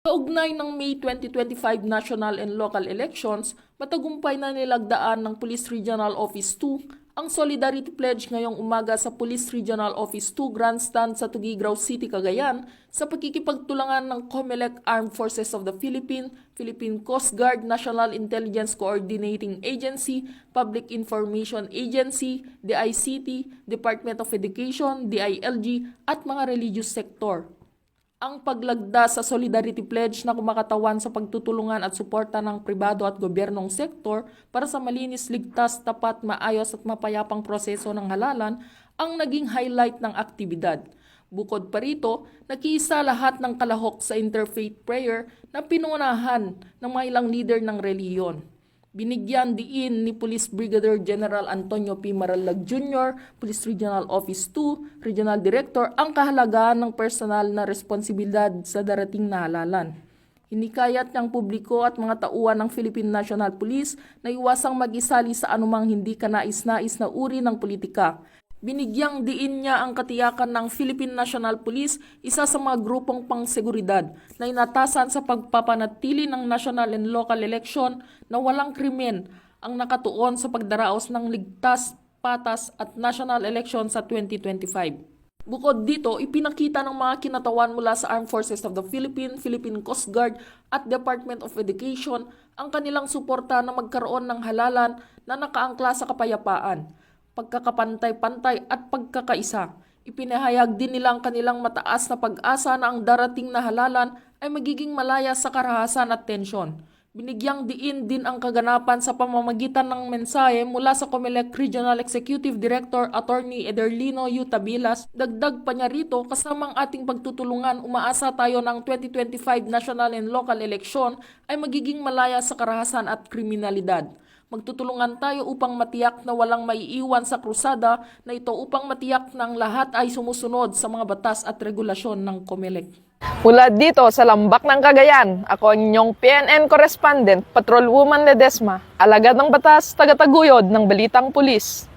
Kaugnay ng May 2025 national and local elections, matagumpay na nilagdaan ng Police Regional Office 2 ang Solidarity Pledge ngayong umaga sa Police Regional Office 2 Grandstand sa Tuguegarao City, Cagayan sa pagkikipagtulangan ng COMELEC Armed Forces of the Philippines, Philippine Coast Guard, National Intelligence Coordinating Agency, Public Information Agency, DICT, Department of Education, DILG at mga religious sector. Ang paglagda sa Solidarity Pledge na kumakatawan sa pagtutulungan at suporta ng pribado at gobyernong sektor para sa malinis, ligtas, tapat, maayos at mapayapang proseso ng halalan ang naging highlight ng aktibidad. Bukod pa rito, nakiisa lahat ng kalahok sa interfaith prayer na pinunahan ng mga ilang leader ng reliyon. Binigyan diin ni Police Brigadier General Antonio P. Maralag Jr., Police Regional Office 2, Regional Director, ang kahalagahan ng personal na responsibilidad sa darating na halalan. Hinikayat ng publiko at mga tauhan ng Philippine National Police na iwasang mag-isali sa anumang hindi kanais-nais na uri ng politika. Binigyang diin niya ang katiyakan ng Philippine National Police, isa sa mga grupong pangseguridad na inatasan sa pagpapanatili ng national and local election na walang krimen ang nakatuon sa pagdaraos ng ligtas, patas at national election sa 2025. Bukod dito, ipinakita ng mga kinatawan mula sa Armed Forces of the Philippines, Philippine Coast Guard at Department of Education ang kanilang suporta na magkaroon ng halalan na nakaangkla sa kapayapaan, pagkakapantay-pantay at pagkakaisa. Ipinahayag din nila ang kanilang mataas na pag-asa na ang darating na halalan ay magiging malaya sa karahasan at tensyon. Binigyang diin din ang kaganapan sa pamamagitan ng mensahe mula sa COMELEC Regional Executive Director Attorney Ederlino U. Tabilas. Dagdag pa niya rito, kasamang ating pagtutulungan, umaasa tayo ng 2025 national and local election ay magiging malaya sa karahasan at kriminalidad. Magtutulungan tayo upang matiyak na walang maiiwan sa krusada na ito upang matiyak na ang lahat ay sumusunod sa mga batas at regulasyon ng COMELEC. Mula dito sa Lambak ng Cagayan, ako ang inyong PNN correspondent, Patrolwoman Ledesma, alagad ng batas, tagataguyod ng Balitang Pulis.